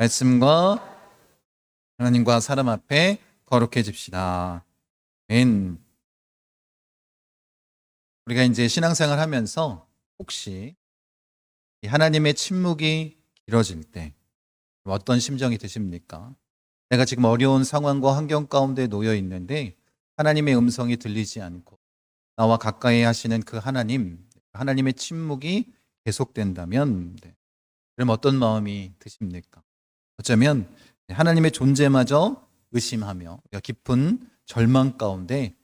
말씀과 하나님과 사람 앞에 거룩해집시다. 아멘. 우리가 이제 신앙생활 하면서 혹시 이 하나님의 침묵이 길어질 때 어떤 심정이 드십니까? 내가 지금 어려운 상황과 환경 가운데 놓여 있는데 하나님의 음성이 들리지 않고 나와 가까이 하시는 그 하나님의 침묵이 계속된다면 그럼 어떤 마음이 드십니까? 어쩌면 하나님의 존재마저 의심하며 깊은 절망 가운데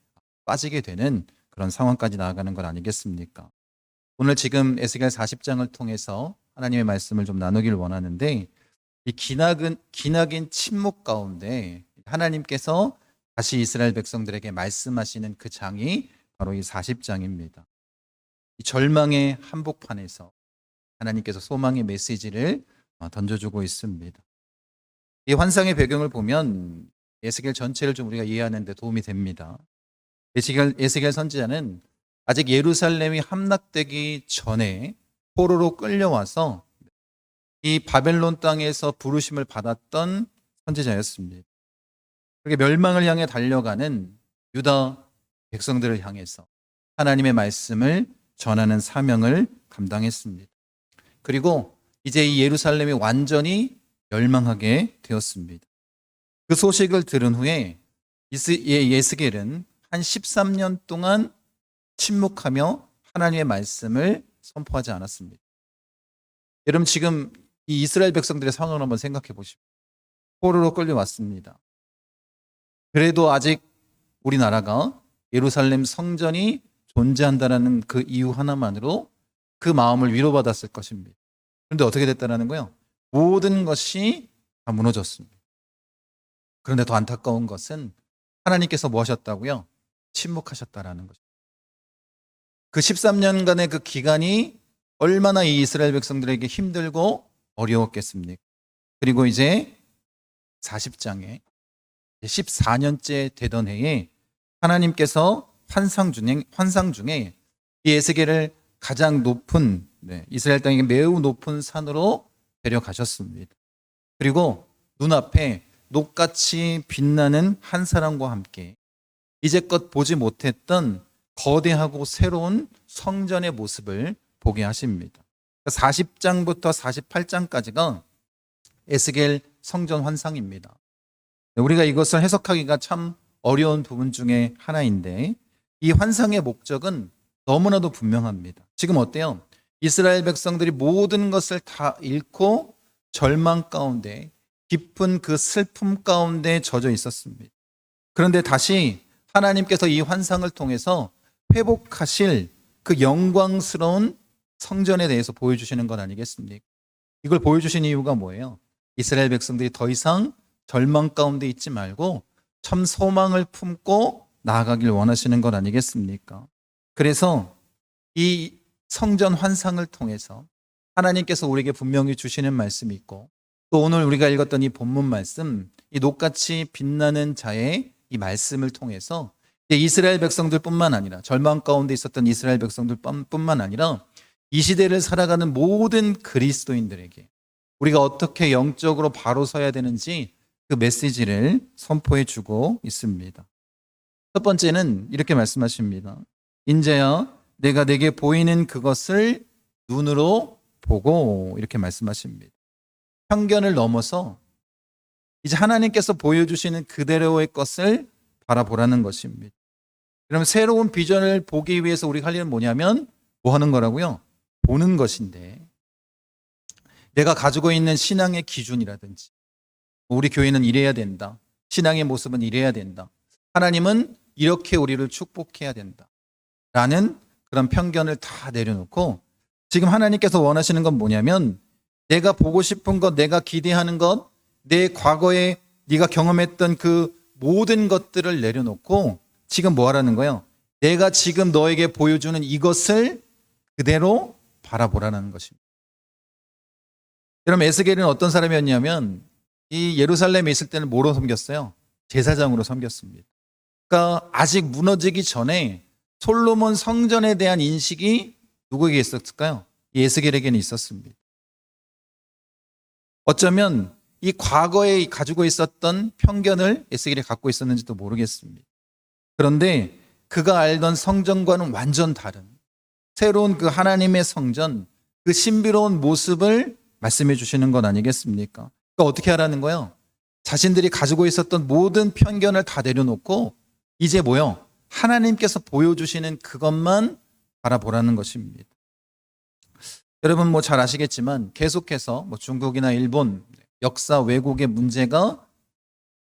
빠지게 되는 그런 상황까지 나아가는 것 아니겠습니까? 오늘 지금 에스겔 40장을 통해서 하나님의 말씀을 좀 나누기를 원하는데 이 기나긴 침묵 가운데 하나님께서 다시 이스라엘 백성들에게 말씀하시는 그 장이 바로 이 40장입니다. 이 절망의 한복판에서 하나님께서 소망의 메시지를 던져주고 있습니다. 이 환상의 배경을 보면 에스겔 전체를 좀 우리가 이해하는 데 도움이 됩니다. 에스겔 선지자는 아직 예루살렘이 함락되기 전에 포로로 끌려와서 이 바벨론 땅에서 부르심을 받았던 선지자였습니다. 그렇게 멸망을 향해 달려가는 유다 백성들을 향해서 하나님의 말씀을 전하는 사명을 감당했습니다. 그리고 이제 이 예루살렘이 완전히 멸망하게 되었습니다. 그 소식을 들은 후에 에스겔은 한 13년 동안 침묵하며 하나님의 말씀을 선포하지 않았습니다. 여러분 지금 이 이스라엘 백성들의 상황을 한번 생각해 보십시오. 포로로 끌려왔습니다. 그래도 아직 우리나라가 예루살렘 성전이 존재한다는 그 이유 하나만으로 그 마음을 위로받았을 것입니다. 그런데 어떻게 됐다는 거예요? 모든 것이 다 무너졌습니다. 그런데 더 안타까운 것은 하나님께서 뭐 하셨다고요? 침묵하셨다라는 것입니다. 그 13년간의 그 기간이 얼마나 이 이스라엘 백성들에게 힘들고 어려웠겠습니까? 그리고 이제 40장에 14년째 되던 해에 하나님께서 환상 중에 이 에스겔을 가장 높은 이스라엘 땅의 매우 높은 산으로 데려가셨습니다. 그리고 눈앞에 녹같이 빛나는 한 사람과 함께 이제껏 보지 못했던 거대하고 새로운 성전의 모습을 보게 하십니다. 40장부터 48장까지가 에스겔 성전 환상입니다. 우리가 이것을 해석하기가 참 어려운 부분 중에 하나인데 이 환상의 목적은 너무나도 분명합니다. 지금 어때요? 이스라엘 백성들이 모든 것을 다 잃고 절망 가운데 깊은 그 슬픔 가운데 젖어 있었습니다. 그런데 다시 하나님께서 이 환상을 통해서 회복하실 그 영광스러운 성전에 대해서 보여주시는 것 아니겠습니까? 이걸 보여주신 이유가 뭐예요? 이스라엘 백성들이 더 이상 절망 가운데 있지 말고 참 소망을 품고 나아가길 원하시는 것 아니겠습니까? 그래서 이 성전 환상을 통해서 하나님께서 우리에게 분명히 주시는 말씀이 있고 또 오늘 우리가 읽었던 이 본문 말씀, 이 녹같이 빛나는 자의 이 말씀을 통해서 이스라엘 백성들뿐만 아니라 절망 가운데 있었던 이스라엘 백성들뿐만 아니라 이 시대를 살아가는 모든 그리스도인들에게 우리가 어떻게 영적으로 바로 서야 되는지 그 메시지를 선포해 주고 있습니다. 첫 번째는 이렇게 말씀하십니다. 인자야 내가 내게 보이는 그것을 눈으로 보고 이렇게 말씀하십니다. 편견을 넘어서 이제 하나님께서 보여주시는 그대로의 것을 바라보라는 것입니다. 그러면 새로운 비전을 보기 위해서 우리가 할 일은 뭐냐면 뭐 하는 거라고요? 보는 것인데 내가 가지고 있는 신앙의 기준이라든지 우리 교회는 이래야 된다. 신앙의 모습은 이래야 된다. 하나님은 이렇게 우리를 축복해야 된다. 라는 그런 편견을 다 내려놓고 지금 하나님께서 원하시는 건 뭐냐면 내가 보고 싶은 것, 내가 기대하는 것, 내 과거에 네가 경험했던 그 모든 것들을 내려놓고 지금 뭐 하라는 거예요? 내가 지금 너에게 보여주는 이것을 그대로 바라보라는 것입니다. 여러분 에스겔은 어떤 사람이었냐면 이 예루살렘에 있을 때는 뭐로 섬겼어요? 제사장으로 섬겼습니다. 그러니까 아직 무너지기 전에 솔로몬 성전에 대한 인식이 누구에게 있었을까요? 에스겔에게는 있었습니다. 어쩌면 이 과거에 가지고 있었던 편견을 에스겔이 갖고 있었는지도 모르겠습니다. 그런데 그가 알던 성전과는 완전 다른 새로운 그 하나님의 성전, 그 신비로운 모습을 말씀해 주시는 것 아니겠습니까? 그러니까 어떻게 하라는 거예요? 자신들이 가지고 있었던 모든 편견을 다 내려놓고 이제 뭐요? 하나님께서 보여주시는 그것만 바라보라는 것입니다. 여러분 뭐 잘 아시겠지만 계속해서 뭐 중국이나 일본 역사 왜곡의 문제가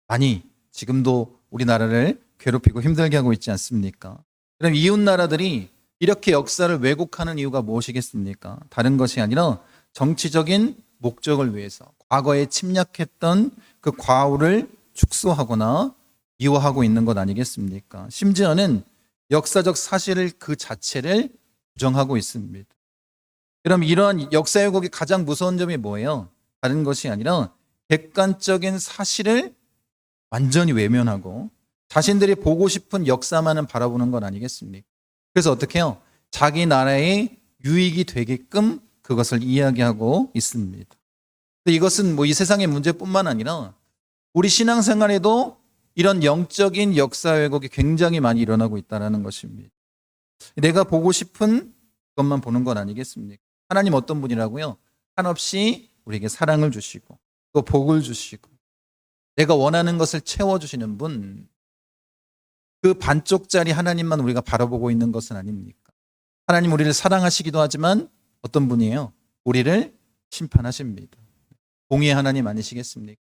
많이 지금도 우리나라를 괴롭히고 힘들게 하고 있지 않습니까? 그럼 이웃 나라들이 이렇게 역사를 왜곡하는 이유가 무엇이겠습니까? 다른 것이 아니라 정치적인 목적을 위해서 과거에 침략했던 그 과오를 축소하거나 미화하고 있는 것 아니겠습니까? 심지어는 역사적 사실을 그 자체를 부정하고 있습니다. 그럼 이러한 역사 왜곡의 가장 무서운 점이 뭐예요? 다른 것이 아니라 객관적인 사실을 완전히 외면하고 자신들이 보고 싶은 역사만은 바라보는 것 아니겠습니까? 그래서 어떻게 해요? 자기 나라의 유익이 되게끔 그것을 이야기하고 있습니다. 이것은 뭐 이 세상의 문제뿐만 아니라 우리 신앙생활에도 이런 영적인 역사 왜곡이 굉장히 많이 일어나고 있다는 것입니다. 내가 보고 싶은 것만 보는 건 아니겠습니까? 하나님 어떤 분이라고요? 한없이 우리에게 사랑을 주시고 또 복을 주시고 내가 원하는 것을 채워주시는 분, 그 반쪽짜리 하나님만 우리가 바라보고 있는 것은 아닙니까? 하나님 우리를 사랑하시기도 하지만 어떤 분이에요? 우리를 심판하십니다. 공의의 하나님 아니시겠습니까?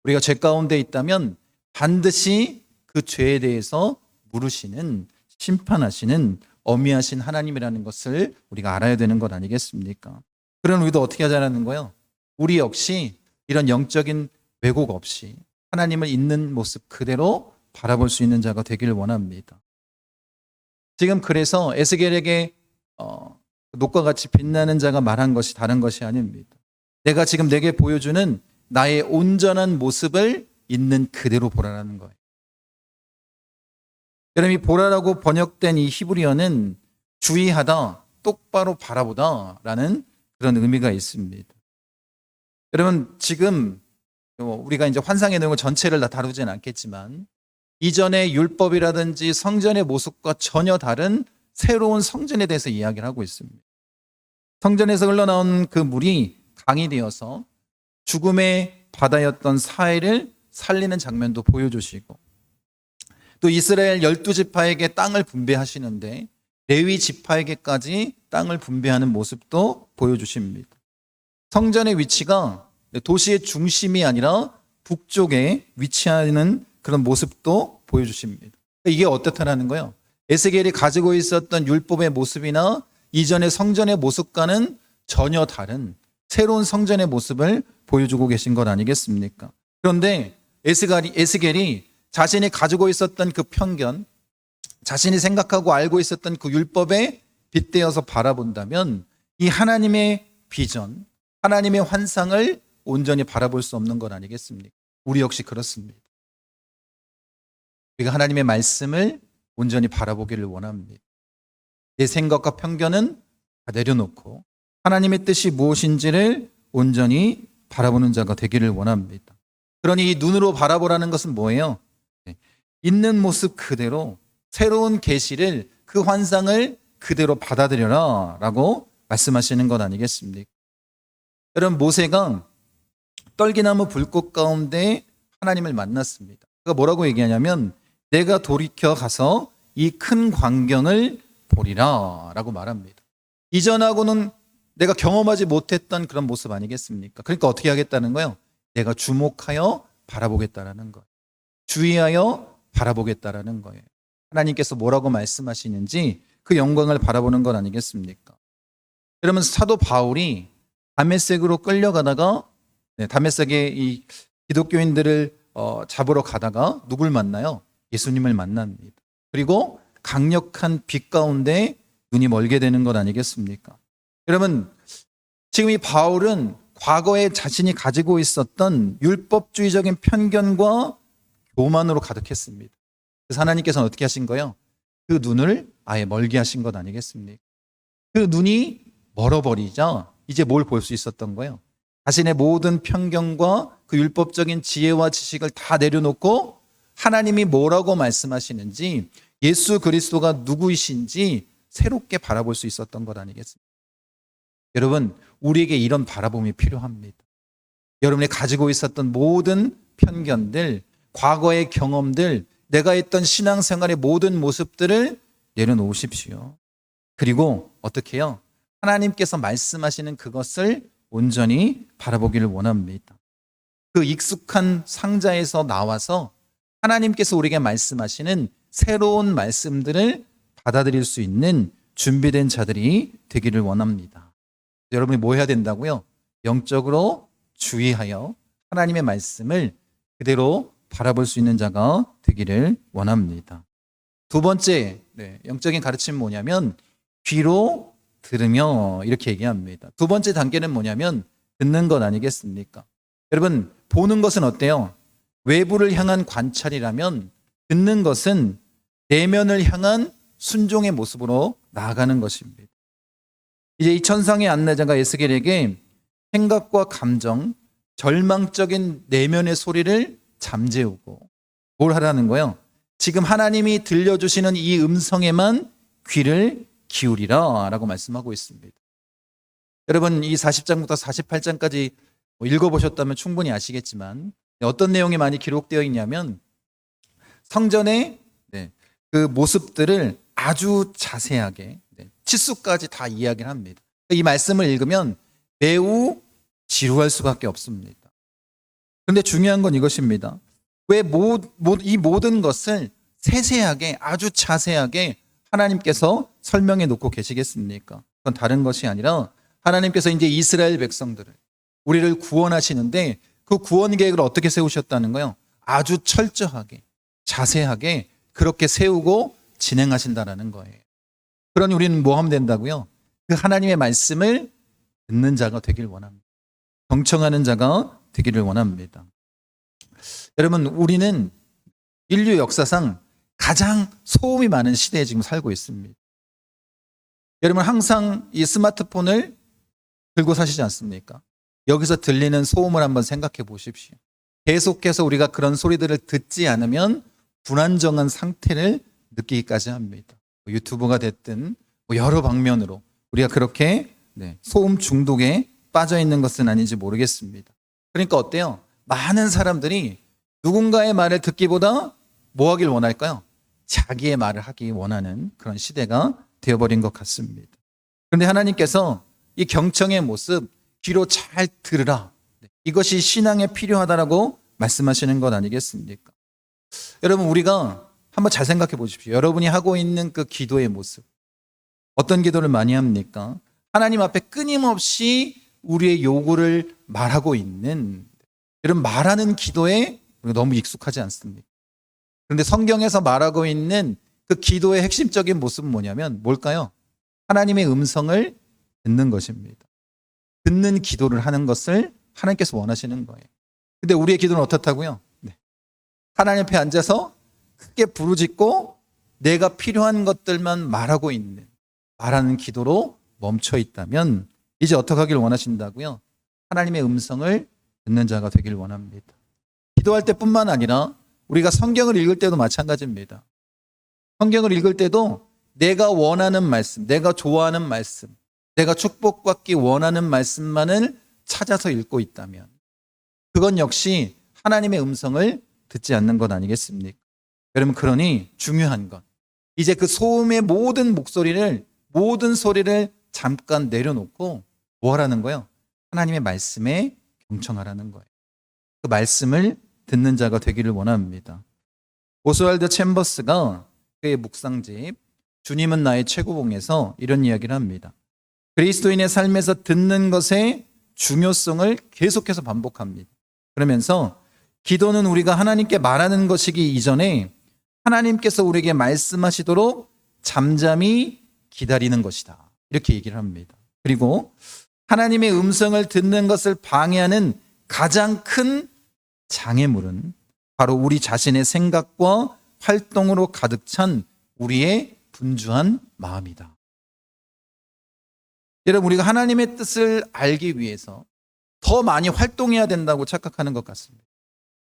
우리가 죄 가운데 있다면 반드시 그 죄에 대해서 물으시는, 심판하시는 어미하신 하나님이라는 것을 우리가 알아야 되는 것 아니겠습니까? 그런 우리도 어떻게 하자는 거예요? 우리 역시 이런 영적인 왜곡 없이 하나님을 있는 모습 그대로 바라볼 수 있는 자가 되기를 원합니다. 지금 그래서 에스겔에게 녹과 같이 빛나는 자가 말한 것이 다른 것이 아닙니다. 내가 지금 내게 보여주는 나의 온전한 모습을 있는 그대로 보라라는 거예요. 여러분 이 보라라고 번역된 이 히브리어는 주의하다, 똑바로 바라보다라는 그런 의미가 있습니다. 여러분 지금 우리가 이제 환상의 내용을 전체를 다 다루지는 않겠지만 이전의 율법이라든지 성전의 모습과 전혀 다른 새로운 성전에 대해서 이야기를 하고 있습니다. 성전에서 흘러나온 그 물이 강이 되어서 죽음의 바다였던 사해를 살리는 장면도 보여주시고 또 이스라엘 12지파에게 땅을 분배하시는데 레위 지파에게까지 땅을 분배하는 모습도 보여주십니다. 성전의 위치가 도시의 중심이 아니라 북쪽에 위치하는 그런 모습도 보여주십니다. 이게 어떻다라는 거예요? 에스겔이 가지고 있었던 율법의 모습이나 이전의 성전의 모습과는 전혀 다른 새로운 성전의 모습을 보여주고 계신 것 아니겠습니까? 그런데 에스겔이 자신이 가지고 있었던 그 편견, 자신이 생각하고 알고 있었던 그 율법에 빗대어서 바라본다면 이 하나님의 비전, 하나님의 환상을 온전히 바라볼 수 없는 것 아니겠습니까? 우리 역시 그렇습니다. 우리가 하나님의 말씀을 온전히 바라보기를 원합니다. 내 생각과 편견은 다 내려놓고 하나님의 뜻이 무엇인지를 온전히 바라보는 자가 되기를 원합니다. 그러니 이 눈으로 바라보라는 것은 뭐예요? 있는 모습 그대로 새로운 계시를 그 환상을 그대로 받아들여라 라고 말씀하시는 것 아니겠습니까? 여러분 모세가 떨기나무 불꽃 가운데 하나님을 만났습니다. 그가 뭐라고 얘기하냐면 내가 돌이켜 가서 이 큰 광경을 보리라 라고 말합니다. 이전하고는 내가 경험하지 못했던 그런 모습 아니겠습니까? 그러니까 어떻게 하겠다는 거예요? 내가 주목하여 바라보겠다라는 거예요. 주의하여 바라보겠다라는 거예요. 하나님께서 뭐라고 말씀하시는지 그 영광을 바라보는 것 아니겠습니까? 그러면 사도 바울이 다메섹으로 끌려가다가 다메섹에 이 기독교인들을 잡으러 가다가 누굴 만나요? 예수님을 만납니다. 그리고 강력한 빛 가운데 눈이 멀게 되는 것 아니겠습니까? 여러분 지금 이 바울은 과거에 자신이 가지고 있었던 율법주의적인 편견과 교만으로 가득했습니다. 그래서 하나님께서는 어떻게 하신 거예요? 그 눈을 아예 멀게 하신 것 아니겠습니까? 그 눈이 멀어버리자 이제 뭘 볼 수 있었던 거예요? 자신의 모든 편견과 그 율법적인 지혜와 지식을 다 내려놓고 하나님이 뭐라고 말씀하시는지, 예수 그리스도가 누구이신지 새롭게 바라볼 수 있었던 것 아니겠습니까? 여러분, 우리에게 이런 바라봄이 필요합니다. 여러분이 가지고 있었던 모든 편견들, 과거의 경험들, 내가 했던 신앙생활의 모든 모습들을 내려놓으십시오. 그리고 어떻게 해요? 하나님께서 말씀하시는 그것을 온전히 바라보기를 원합니다. 그 익숙한 상자에서 나와서 하나님께서 우리에게 말씀하시는 새로운 말씀들을 받아들일 수 있는 준비된 자들이 되기를 원합니다. 여러분이 뭐 해야 된다고요? 영적으로 주의하여 하나님의 말씀을 그대로 바라볼 수 있는 자가 되기를 원합니다. 두 번째 영적인 가르침은 뭐냐면 귀로 들으며, 이렇게 얘기합니다. 두 번째 단계는 뭐냐면 듣는 것 아니겠습니까? 여러분, 보는 것은 어때요? 외부를 향한 관찰이라면 듣는 것은 내면을 향한 순종의 모습으로 나아가는 것입니다. 이제 이 천상의 안내자가 에스겔에게 생각과 감정, 절망적인 내면의 소리를 잠재우고 뭘 하라는 거예요? 지금 하나님이 들려주시는 이 음성에만 귀를 기울이라 라고 말씀하고 있습니다. 여러분, 이 40장부터 48장까지 읽어보셨다면 충분히 아시겠지만 어떤 내용이 많이 기록되어 있냐면 성전의 그 모습들을 아주 자세하게 치수까지 다 이야기를 합니다. 이 말씀을 읽으면 매우 지루할 수밖에 없습니다. 그런데 중요한 건 이것입니다. 왜 이 모든 것을 세세하게, 아주 자세하게 하나님께서 설명해 놓고 계시겠습니까? 그건 다른 것이 아니라 하나님께서 이제 이스라엘 백성들을, 우리를 구원하시는데 그 구원 계획을 어떻게 세우셨다는 거예요? 아주 철저하게, 자세하게 그렇게 세우고 진행하신다라는 거예요. 그러니 우리는 뭐 하면 된다고요? 그 하나님의 말씀을 듣는 자가 되길 원합니다. 경청하는 자가 되기를 원합니다. 여러분, 우리는 인류 역사상 가장 소음이 많은 시대에 지금 살고 있습니다. 여러분, 항상 이 스마트폰을 들고 사시지 않습니까? 여기서 들리는 소음을 한번 생각해 보십시오. 계속해서 우리가 그런 소리들을 듣지 않으면 불안정한 상태를 느끼기까지 합니다. 유튜브가 됐든 여러 방면으로 우리가 그렇게 소음 중독에 빠져 있는 것은 아닌지 모르겠습니다. 그러니까 어때요? 많은 사람들이 누군가의 말을 듣기보다 뭐 하길 원할까요? 자기의 말을 하기 원하는 그런 시대가 되어버린 것 같습니다. 그런데 하나님께서 이 경청의 모습, 귀로 잘 들으라, 이것이 신앙에 필요하다라고 말씀하시는 것 아니겠습니까? 여러분, 우리가 한번 잘 생각해 보십시오. 여러분이 하고 있는 그 기도의 모습, 어떤 기도를 많이 합니까? 하나님 앞에 끊임없이 우리의 요구를 말하고 있는, 이런 말하는 기도에 우리가 너무 익숙하지 않습니까? 그런데 성경에서 말하고 있는 그 기도의 핵심적인 모습은 뭐냐면 뭘까요? 하나님의 음성을 듣는 것입니다. 듣는 기도를 하는 것을 하나님께서 원하시는 거예요. 근데 우리의 기도는 어떻다고요? 하나님 앞에 앉아서 크게 부르짖고 내가 필요한 것들만 말하고 있는, 말하는 기도로 멈춰 있다면 이제 어떻게 하길 원하신다고요? 하나님의 음성을 듣는 자가 되길 원합니다. 기도할 때뿐만 아니라 우리가 성경을 읽을 때도 마찬가지입니다. 성경을 읽을 때도 내가 원하는 말씀, 내가 좋아하는 말씀, 내가 축복받기 원하는 말씀만을 찾아서 읽고 있다면 그건 역시 하나님의 음성을 듣지 않는 것 아니겠습니까? 여러분, 그러니 중요한 것, 이제 그 소음의 모든 목소리를, 모든 소리를 잠깐 내려놓고 뭐 하라는 거예요? 하나님의 말씀에 경청하라는 거예요. 그 말씀을 듣는 자가 되기를 원합니다. 오스왈드 챔버스가 그의 묵상집 주님은 나의 최고봉에서 이런 이야기를 합니다. 그리스도인의 삶에서 듣는 것의 중요성을 계속해서 반복합니다. 그러면서 기도는 우리가 하나님께 말하는 것이기 이전에 하나님께서 우리에게 말씀하시도록 잠잠히 기다리는 것이다, 이렇게 얘기를 합니다. 그리고 하나님의 음성을 듣는 것을 방해하는 가장 큰 장애물은 바로 우리 자신의 생각과 활동으로 가득 찬 우리의 분주한 마음이다. 여러분, 우리가 하나님의 뜻을 알기 위해서 더 많이 활동해야 된다고 착각하는 것 같습니다.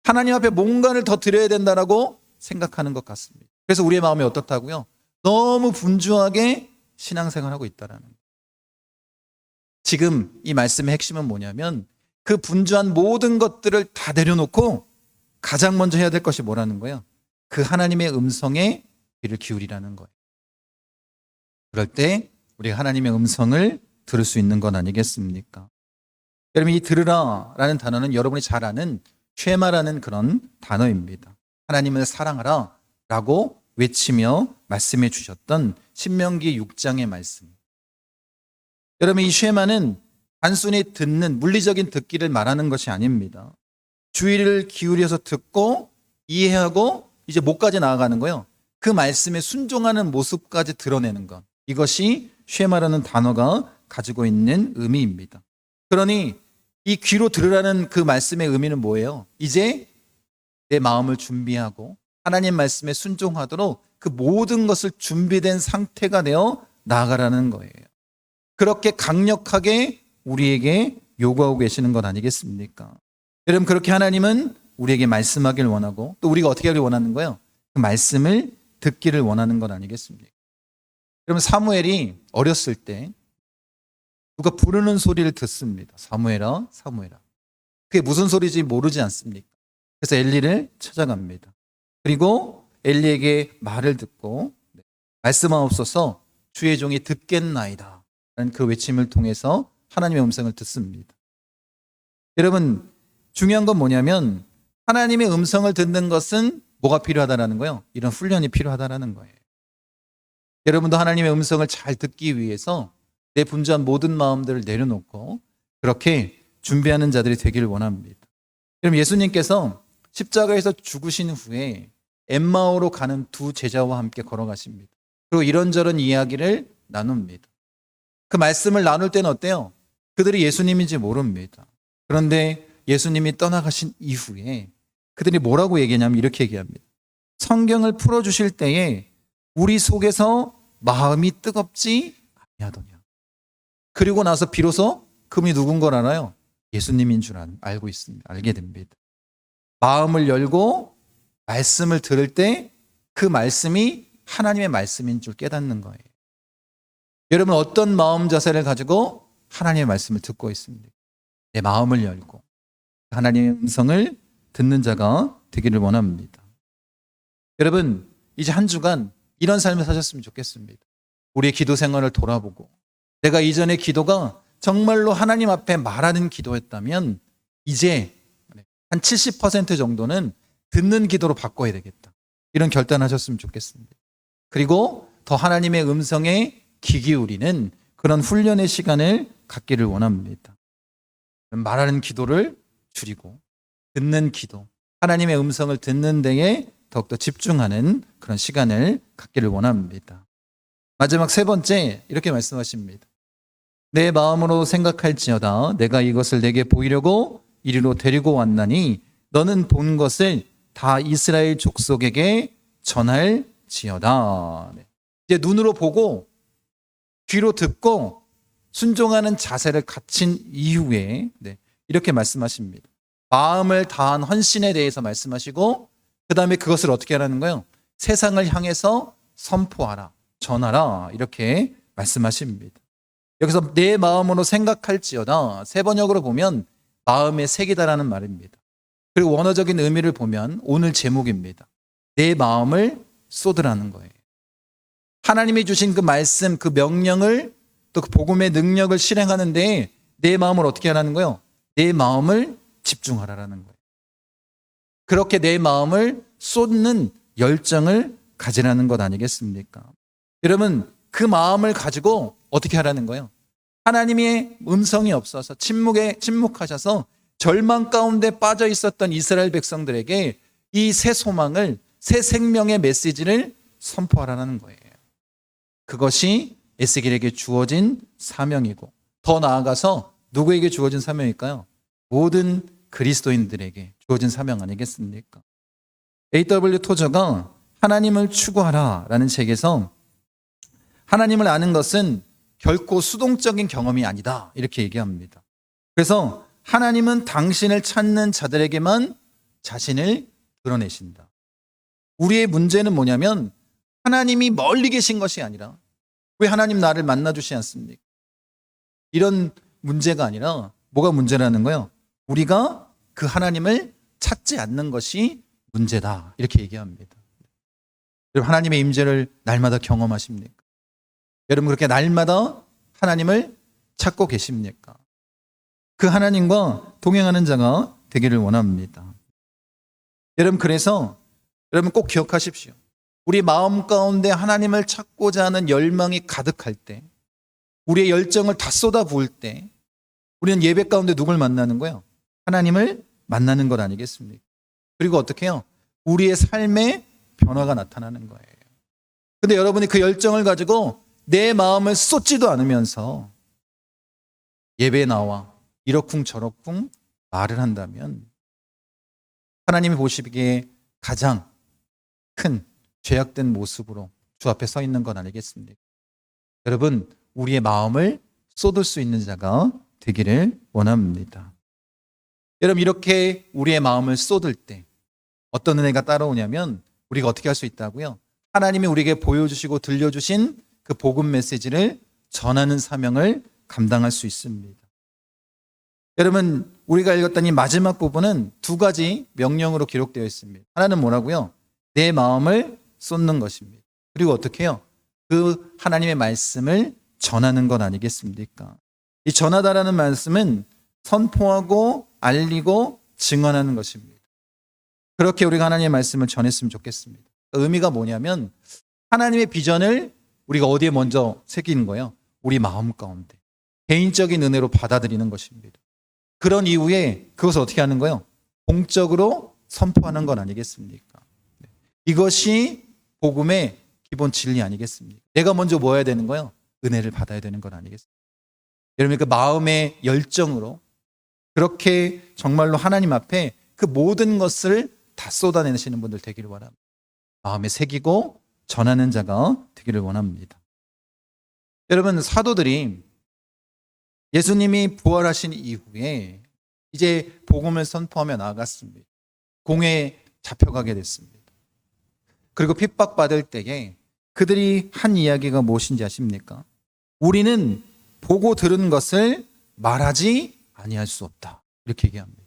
하나님 앞에 뭔가를 더 드려야 된다라고 생각하는 것 같습니다. 그래서 우리의 마음이 어떻다고요? 너무 분주하게 신앙생활하고 있다라는 거예요. 지금 이 말씀의 핵심은 뭐냐면 그 분주한 모든 것들을 다 내려놓고 가장 먼저 해야 될 것이 뭐라는 거예요? 그 하나님의 음성에 귀를 기울이라는 거예요. 그럴 때 우리가 하나님의 음성을 들을 수 있는 건 아니겠습니까? 여러분, 이 들으라라는 단어는 여러분이 잘 아는 쉐마라는 그런 단어입니다. 하나님을 사랑하라 라고 외치며 말씀해 주셨던 신명기 6장의 말씀. 여러분, 이 쉐마는 단순히 듣는 물리적인 듣기를 말하는 것이 아닙니다. 주의를 기울여서 듣고 이해하고 이제 목까지 나아가는 거예요. 그 말씀에 순종하는 모습까지 드러내는 것. 이것이 쉐마라는 단어가 가지고 있는 의미입니다. 그러니 이 귀로 들으라는 그 말씀의 의미는 뭐예요? 이제 내 마음을 준비하고 하나님 말씀에 순종하도록 그 모든 것을 준비된 상태가 되어 나아가라는 거예요. 그렇게 강력하게 우리에게 요구하고 계시는 것 아니겠습니까? 여러분, 그렇게 하나님은 우리에게 말씀하길 원하고 또 우리가 어떻게 하길 원하는 거예요? 그 말씀을 듣기를 원하는 것 아니겠습니까? 여러분, 사무엘이 어렸을 때 누가 부르는 소리를 듣습니다. 사무엘아, 사무엘아. 그게 무슨 소리인지 모르지 않습니까? 그래서 엘리를 찾아갑니다. 그리고 엘리에게 말을 듣고 말씀하옵소서 주의 종이 듣겠나이다 라는 그 외침을 통해서 하나님의 음성을 듣습니다. 여러분, 중요한 건 뭐냐면 하나님의 음성을 듣는 것은 뭐가 필요하다라는 거예요? 이런 훈련이 필요하다라는 거예요. 여러분도 하나님의 음성을 잘 듣기 위해서 내 분주한 모든 마음들을 내려놓고 그렇게 준비하는 자들이 되기를 원합니다. 그럼 예수님께서 십자가에서 죽으신 후에 엠마오로 가는 두 제자와 함께 걸어가십니다. 그리고 이런저런 이야기를 나눕니다. 그 말씀을 나눌 때는 어때요? 그들이 예수님인지 모릅니다. 그런데 예수님이 떠나가신 이후에 그들이 뭐라고 얘기하냐면 이렇게 얘기합니다. 성경을 풀어주실 때에 우리 속에서 마음이 뜨겁지 아니하더냐. 그리고 나서 비로소 그분이 누군 걸 알아요? 예수님인 줄 알고 있습니다. 알게 됩니다. 마음을 열고 말씀을 들을 때 그 말씀이 하나님의 말씀인 줄 깨닫는 거예요. 여러분, 어떤 마음 자세를 가지고 하나님의 말씀을 듣고 있습니다. 내 마음을 열고 하나님의 음성을 듣는 자가 되기를 원합니다. 여러분, 이제 한 주간 이런 삶을 사셨으면 좋겠습니다. 우리의 기도 생활을 돌아보고 내가 이전의 기도가 정말로 하나님 앞에 말하는 기도였다면 이제 한 70% 정도는 듣는 기도로 바꿔야 되겠다. 이런 결단하셨으면 좋겠습니다. 그리고 더 하나님의 음성에 귀 기울이는 그런 훈련의 시간을 갖기를 원합니다. 말하는 기도를 줄이고 듣는 기도, 하나님의 음성을 듣는 데에 더욱더 집중하는 그런 시간을 갖기를 원합니다. 마지막 세 번째 이렇게 말씀하십니다. 내 마음으로 생각할지어다 내가 이것을 내게 보이려고 이리로 데리고 왔나니 너는 본 것을 다 이스라엘 족속에게 전할지어다. 이제 눈으로 보고 귀로 듣고 순종하는 자세를 갖춘 이후에 이렇게 말씀하십니다. 마음을 다한 헌신에 대해서 말씀하시고 그 다음에 그것을 어떻게 하라는 거예요? 세상을 향해서 선포하라, 전하라 이렇게 말씀하십니다. 여기서 내 마음으로 생각할지어다 세 번역으로 보면 마음의 색이다라는 말입니다. 그리고 원어적인 의미를 보면 오늘 제목입니다. 내 마음을 쏟으라는 거예요. 하나님이 주신 그 말씀, 그 명령을 또 그 복음의 능력을 실행하는 데에 내 마음을 어떻게 하라는 거예요? 내 마음을 집중하라는 거예요. 그렇게 내 마음을 쏟는 열정을 가지라는 것 아니겠습니까? 여러분, 그 마음을 가지고 어떻게 하라는 거예요? 하나님의 음성이 없어서 침묵하셔서 절망 가운데 빠져 있었던 이스라엘 백성들에게 이 새 소망을, 새 생명의 메시지를 선포하라는 거예요. 그것이 에스겔에게 주어진 사명이고 더 나아가서 누구에게 주어진 사명일까요? 모든 그리스도인들에게 주어진 사명 아니겠습니까? A.W. 토저가 하나님을 추구하라 라는 책에서 하나님을 아는 것은 결코 수동적인 경험이 아니다 이렇게 얘기합니다. 그래서 하나님은 당신을 찾는 자들에게만 자신을 드러내신다. 우리의 문제는 뭐냐면 하나님이 멀리 계신 것이 아니라 왜 하나님 나를 만나주시지 않습니까? 이런 문제가 아니라 뭐가 문제라는 거예요? 우리가 그 하나님을 찾지 않는 것이 문제다. 이렇게 얘기합니다. 여러분 하나님의 임재를 날마다 경험하십니까? 여러분 그렇게 날마다 하나님을 찾고 계십니까? 그 하나님과 동행하는 자가 되기를 원합니다. 여러분 그래서 여러분 꼭 기억하십시오. 우리 마음 가운데 하나님을 찾고자 하는 열망이 가득할 때, 우리의 열정을 다 쏟아부을 때 우리는 예배 가운데 누굴 만나는 거예요? 하나님을 만나는 것 아니겠습니까? 그리고 어떻게 해요? 우리의 삶에 변화가 나타나는 거예요. 근데 여러분이 그 열정을 가지고 내 마음을 쏟지도 않으면서 예배에 나와 이러쿵저러쿵 말을 한다면 하나님이 보시기에 가장 큰 죄악된 모습으로 주 앞에 서 있는 건 아니겠습니까? 여러분 우리의 마음을 쏟을 수 있는 자가 되기를 원합니다. 여러분 이렇게 우리의 마음을 쏟을 때 어떤 은혜가 따라오냐면 우리가 어떻게 할 수 있다고요? 하나님이 우리에게 보여주시고 들려주신 그 복음 메시지를 전하는 사명을 감당할 수 있습니다. 여러분 우리가 읽었던 이 마지막 부분은 두 가지 명령으로 기록되어 있습니다. 하나는 뭐라고요? 내 마음을 쏟는 것입니다. 그리고 어떻게 해요? 그 하나님의 말씀을 전하는 것 아니겠습니까? 이 전하다라는 말씀은 선포하고 알리고 증언하는 것입니다. 그렇게 우리가 하나님의 말씀을 전했으면 좋겠습니다. 의미가 뭐냐면 하나님의 비전을 우리가 어디에 먼저 새기는 거예요? 우리 마음 가운데 개인적인 은혜로 받아들이는 것입니다. 그런 이후에 그것을 어떻게 하는 거예요? 공적으로 선포하는 건 아니겠습니까? 이것이 복음의 기본 진리 아니겠습니까? 내가 먼저 뭐 해야 되는 거예요? 은혜를 받아야 되는 건 아니겠습니까? 여러분 그 마음의 열정으로 그렇게 정말로 하나님 앞에 그 모든 것을 다 쏟아내시는 분들 되기를 원합니다. 마음에 새기고 전하는 자가 되기를 원합니다. 여러분 사도들이 예수님이 부활하신 이후에 이제 복음을 선포하며 나아갔습니다. 공회에 잡혀가게 됐습니다. 그리고 핍박받을 때에 그들이 한 이야기가 무엇인지 아십니까? 우리는 보고 들은 것을 말하지 아니할 수 없다. 이렇게 얘기합니다.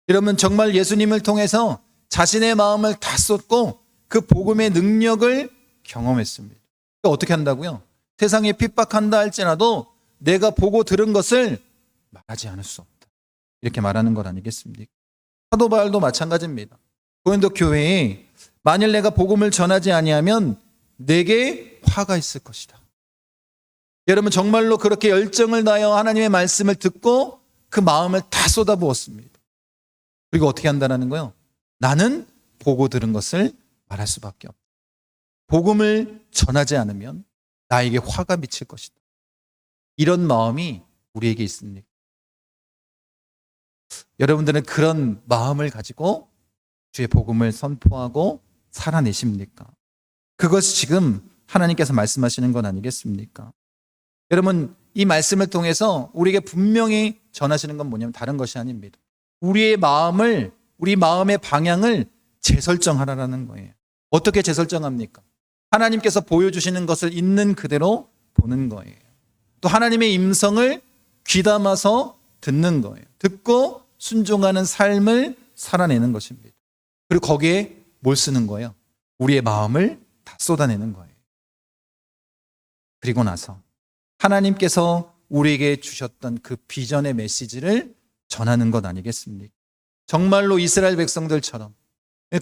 여러분 정말 예수님을 통해서 자신의 마음을 다 쏟고 그 복음의 능력을 경험했습니다. 그러니까 어떻게 한다고요? 세상에 핍박한다 할지라도 내가 보고 들은 것을 말하지 않을 수 없다. 이렇게 말하는 것 아니겠습니까? 사도 바울도 마찬가지입니다. 고린도 교회에 만일 내가 복음을 전하지 아니하면 내게 화가 있을 것이다. 여러분 정말로 그렇게 열정을 다하여 하나님의 말씀을 듣고 그 마음을 다 쏟아부었습니다. 그리고 어떻게 한다는 거예요? 나는 보고 들은 것을 말할 수밖에 없다. 복음을 전하지 않으면 나에게 화가 미칠 것이다. 이런 마음이 우리에게 있습니까? 여러분들은 그런 마음을 가지고 주의 복음을 선포하고 살아내십니까? 그것이 지금 하나님께서 말씀하시는 건 아니겠습니까? 여러분 이 말씀을 통해서 우리에게 분명히 전하시는 건 뭐냐면 다른 것이 아닙니다. 우리의 마음을, 우리 마음의 방향을 재설정하라는 거예요. 어떻게 재설정합니까? 하나님께서 보여주시는 것을 있는 그대로 보는 거예요. 또 하나님의 임성을 귀담아서 듣는 거예요. 듣고 순종하는 삶을 살아내는 것입니다. 그리고 거기에 뭘 쓰는 거예요? 우리의 마음을 다 쏟아내는 거예요. 그리고 나서 하나님께서 우리에게 주셨던 그 비전의 메시지를 전하는 것 아니겠습니까? 정말로 이스라엘 백성들처럼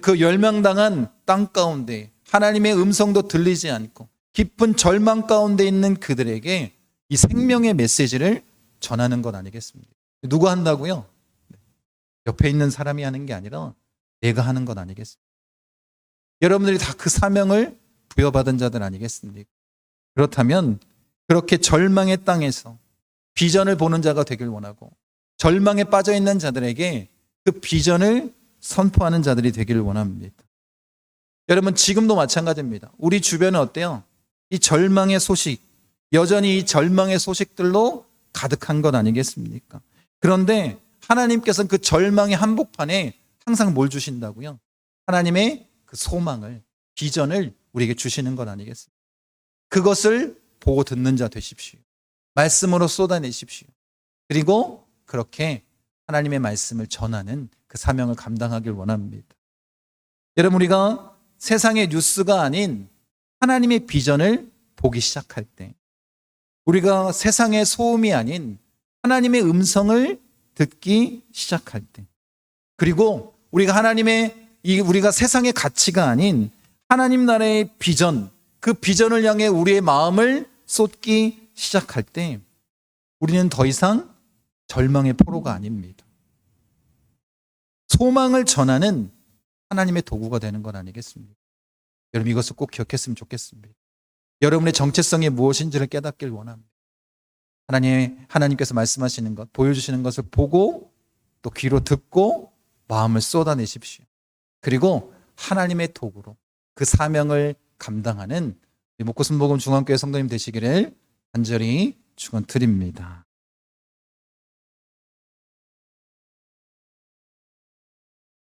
그 멸망당한 땅 가운데 하나님의 음성도 들리지 않고 깊은 절망 가운데 있는 그들에게 이 생명의 메시지를 전하는 것 아니겠습니까? 누가 한다고요? 옆에 있는 사람이 하는 게 아니라 내가 하는 것 아니겠습니까? 여러분들이 다 그 사명을 부여받은 자들 아니겠습니까? 그렇다면 그렇게 절망의 땅에서 비전을 보는 자가 되길 원하고 절망에 빠져 있는 자들에게 그 비전을 선포하는 자들이 되기를 원합니다. 여러분 지금도 마찬가지입니다. 우리 주변은 어때요? 이 절망의 소식, 여전히 이 절망의 소식들로 가득한 것 아니겠습니까? 그런데 하나님께서는 그 절망의 한복판에 항상 뭘 주신다고요? 하나님의 그 소망을, 비전을 우리에게 주시는 것 아니겠습니까? 그것을 보고 듣는 자 되십시오. 말씀으로 쏟아내십시오. 그리고 그렇게 하나님의 말씀을 전하는 그 사명을 감당하길 원합니다. 여러분, 우리가 세상의 뉴스가 아닌 하나님의 비전을 보기 시작할 때, 우리가 세상의 소음이 아닌 하나님의 음성을 듣기 시작할 때, 그리고 우리가 세상의 가치가 아닌 하나님 나라의 비전, 그 비전을 향해 우리의 마음을 쏟기 시작할 때 우리는 더 이상 절망의 포로가 아닙니다. 소망을 전하는 하나님의 도구가 되는 건 아니겠습니까? 여러분, 이것을 꼭 기억했으면 좋겠습니다. 여러분의 정체성이 무엇인지를 깨닫길 원합니다. 하나님께서 말씀하시는 것, 보여주시는 것을 보고 또 귀로 듣고 마음을 쏟아내십시오. 그리고 하나님의 도구로 그 사명을 감당하는 목구순복음 중앙교회 성도님 되시기를 간절히 축원드립니다.